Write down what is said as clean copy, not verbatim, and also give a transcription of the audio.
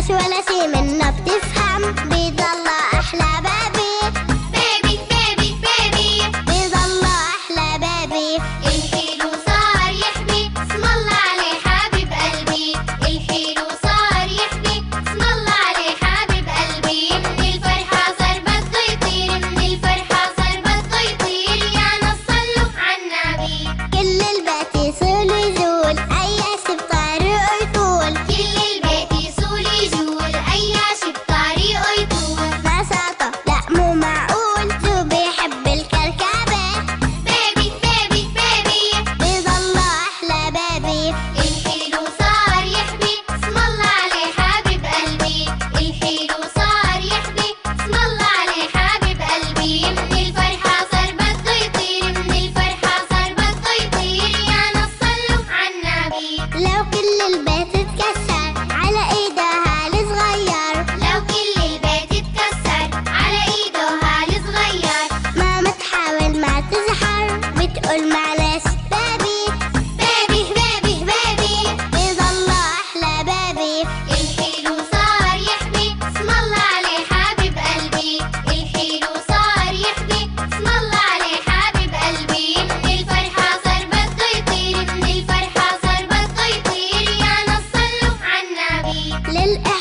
تفهمش ولا شي منه بتفهم، بيض الله أحلى بابي. بيبي بيبي بيبي بيض الله أحلى بابي. الحلو صار يحبي، اسم الله عليه حبيب قلبي. الحلو صار يحبي، اسم الله عليه حبيب قلبي. من الفرحة صار بده يطير، من الفرحة صار بده يطير. يا ناس صلوا عالنبي. كل البيت يصول ويزول، أي شي بطريقه يطول. كل البيت يصول يجول، أي شي بطريقه يطول. بساطة لا مو معقول، شو بيحب الكركبة. بيبي بيبي بيبي بيض الله أحلى بابي. الحلو صار يحبي، اسم الله عليه حبيب قلبي. الحلو صار يحبي، اسم الله عليه حبيب قلبي. من الفرحة صار بده يطير، من الفرحة صار بده يطير. يا ناس صلوا عالنبي. لو كل البيت اتكسر على ايده هالصغير، لو كل البيت اتكسر على ايده هالصغير. ماما تحاول ما تزحر، بتقول معلش بابي. بيبي بيبي بيبي بيض الله أحلى بابي. الحلو صار يحبي، اسم الله عليه حبيب قلبي. الحلو صار يحبي، اسم الله عليه حبيب قلبي. من الفرحة صار بده يطير، من الفرحة صار بده يطير. يا ناس صلوا عالنبي. للإحسان